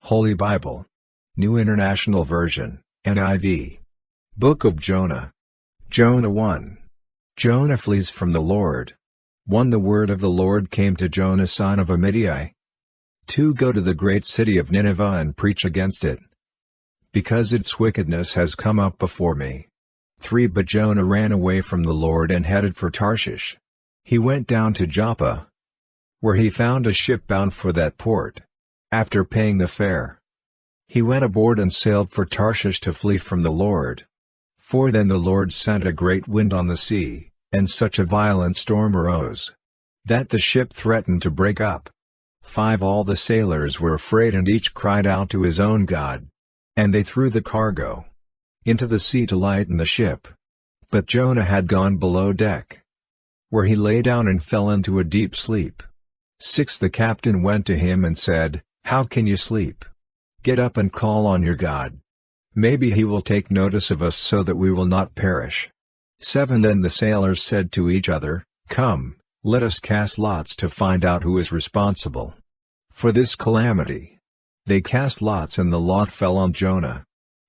Holy Bible. New International Version, NIV. Book of Jonah. Jonah 1. Jonah flees from the Lord. 1. The word of the Lord came to Jonah son of Amittai. 2. Go to the great city of Nineveh and preach against it, because its wickedness has come up before me. 3. But Jonah ran away from the Lord and headed for Tarshish. He went down to Joppa, where he found a ship bound for that port. After paying the fare, he went aboard and sailed for Tarshish to flee from the Lord. 4. Then the Lord sent a great wind on the sea, and such a violent storm arose, that the ship threatened to break up. 5. All the sailors were afraid and each cried out to his own God, and they threw the cargo into the sea to lighten the ship. But Jonah had gone below deck, where he lay down and fell into a deep sleep. 6. The captain went to him and said, "How can you sleep? Get up and call on your God. Maybe he will take notice of us so that we will not perish." 7. Then the sailors said to each other, "Come, let us cast lots to find out who is responsible for this calamity." They cast lots and the lot fell on Jonah.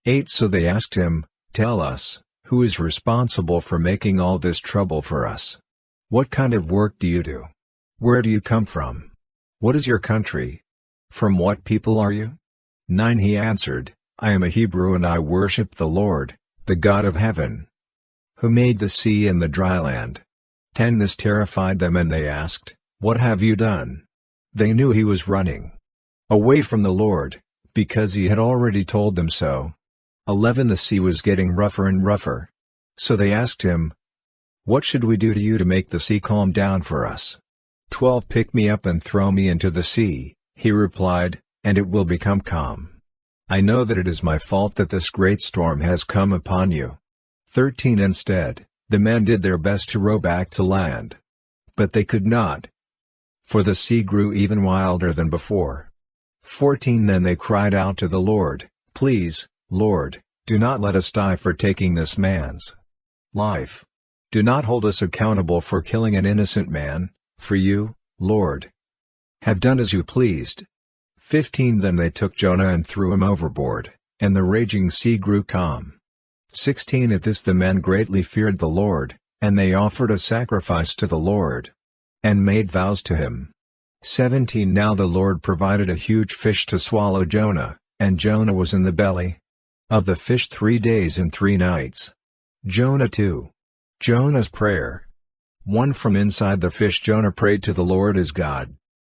8. So they asked him, "Tell us, who is responsible for making all this trouble for us? What kind of work do you do? Where do you come from? What is your country? From what people are you?" 9. He answered, "I am a Hebrew and I worship the Lord, the God of heaven, who made the sea and the dry land." 10. This terrified them and they asked, "What have you done?" They knew he was running away from the Lord, because he had already told them so. 11. The sea was getting rougher and rougher. So they asked him, "What should we do to you to make the sea calm down for us?" 12. "Pick me up and throw me into the sea," he replied, "and it will become calm. I know that it is my fault that this great storm has come upon you." 13. Instead, the men did their best to row back to land, but they could not, for the sea grew even wilder than before. 14. Then they cried out to the Lord, "Please, Lord, do not let us die for taking this man's life. Do not hold us accountable for killing an innocent man, for you, Lord, have done as you pleased." 15. Then they took Jonah and threw him overboard, and the raging sea grew calm. 16. At this the men greatly feared the Lord, and they offered a sacrifice to the Lord, and made vows to him. 17. Now the Lord provided a huge fish to swallow Jonah, and Jonah was in the belly of the fish 3 days and 3 nights. Jonah 2. Jonah's prayer. 1. From inside the fish Jonah prayed to the Lord his God.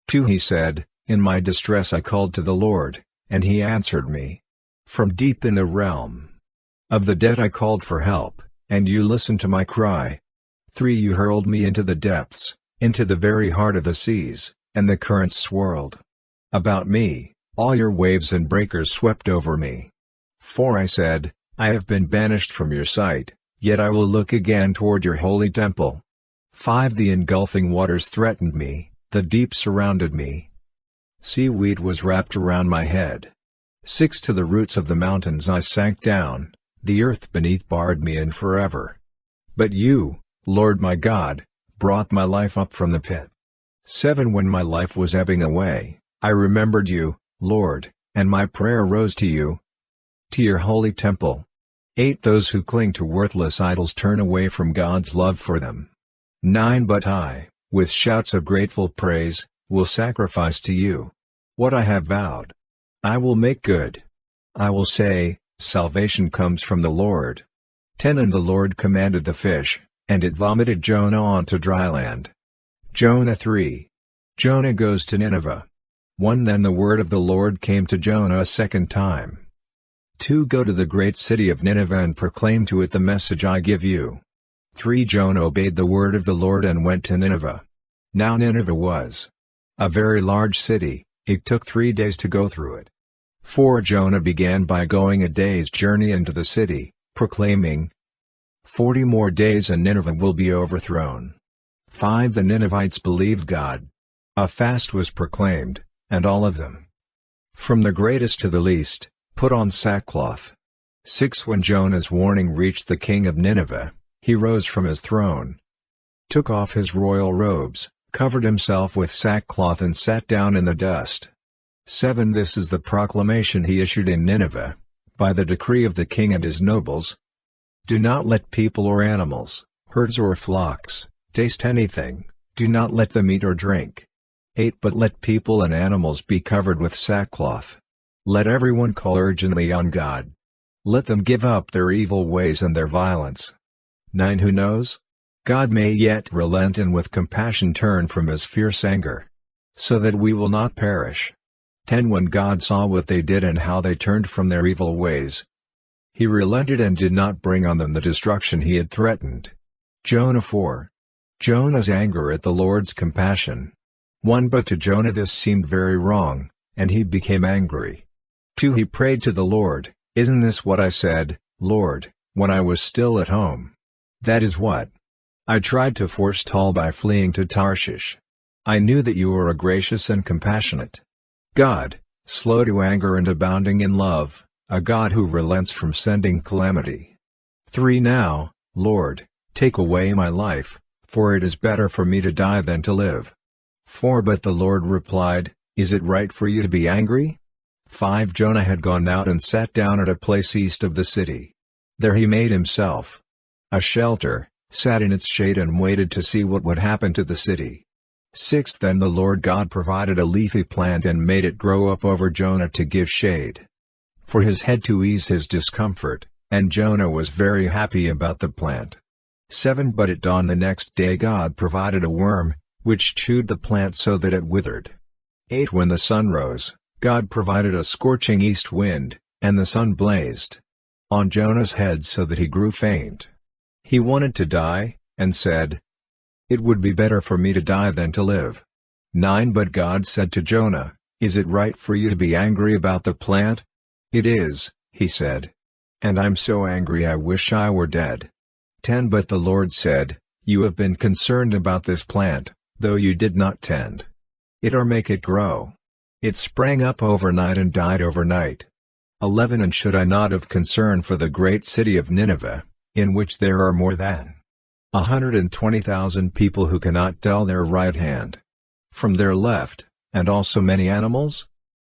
2. He said, "In my distress I called to the Lord, and he answered me. From deep in the realm of the dead I called for help, and you listened to my cry." 3. You hurled me into the depths, into the very heart of the seas, and the currents swirled about me, all your waves and breakers swept over me. 4. I said, "I have been banished from your sight, yet I will look again toward your holy temple." 5. The engulfing waters threatened me, the deep surrounded me. Seaweed was wrapped around my head. 6. To the roots of the mountains I sank down, the earth beneath barred me in forever. But you, Lord my God, brought my life up from the pit. 7. When my life was ebbing away, I remembered you, Lord, and my prayer rose to you, to your holy temple. 8. Those who cling to worthless idols turn away from God's love for them. 9. But I, with shouts of grateful praise, will sacrifice to you what I have vowed. I will make good. I will say, "Salvation comes from the Lord." 10. And the Lord commanded the fish, and it vomited Jonah onto dry land. Jonah 3. Jonah goes to Nineveh. 1. Then the word of the Lord came to Jonah a second time. 2. Go to the great city of Nineveh and proclaim to it the message I give you. 3. Jonah obeyed the word of the Lord and went to Nineveh. Now Nineveh was a very large city, it took 3 days to go through it. 4. Jonah began by going a day's journey into the city, proclaiming, 40 more days and Nineveh will be overthrown. 5. The Ninevites believed God. A fast was proclaimed, and all of them, from the greatest to the least, put on sackcloth. 6. When Jonah's warning reached the king of Nineveh, he rose from his throne, took off his royal robes, covered himself with sackcloth and sat down in the dust. 7 This is the proclamation he issued in Nineveh, by the decree of the king and his nobles. Do not let people or animals, herds or flocks, taste anything, do not let them eat or drink. 8 But let people and animals be covered with sackcloth. Let everyone call urgently on God. Let them give up their evil ways and their violence. 9 Who knows? God may yet relent and with compassion turn from his fierce anger, so that we will not perish. 10 When God saw what they did and how they turned from their evil ways, he relented and did not bring on them the destruction he had threatened. Jonah 4. Jonah's anger at the Lord's compassion. 1 But to Jonah this seemed very wrong, and he became angry. 2 He prayed to the Lord, "Isn't this what I said, Lord, when I was still at home? That is what I tried to forestall by fleeing to Tarshish. I knew that you are a gracious and compassionate God, slow to anger and abounding in love, a God who relents from sending calamity. 3 Now, Lord, take away my life, for it is better for me to die than to live." 4 But the Lord replied, "Is it right for you to be angry?" 5 Jonah had gone out and sat down at a place east of the city. There he made himself a shelter, sat in its shade and waited to see what would happen to the city. 6 Then the Lord God provided a leafy plant and made it grow up over Jonah to give shade for his head to ease his discomfort, and Jonah was very happy about the plant. 7 But at dawn the next day God provided a worm, which chewed the plant so that it withered. 8 When the sun rose, God provided a scorching east wind, and the sun blazed on Jonah's head so that he grew faint. He wanted to die, and said, "It would be better for me to die than to live." 9 But God said to Jonah, "Is it right for you to be angry about the plant?" "It is," he said. "And I'm so angry I wish I were dead." 10 But the Lord said, "You have been concerned about this plant, though you did not tend it or make it grow. It sprang up overnight and died overnight." 11 And should I not have concern for the great city of Nineveh, in which there are more than 120,000 people who cannot tell their right hand from their left, and also many animals?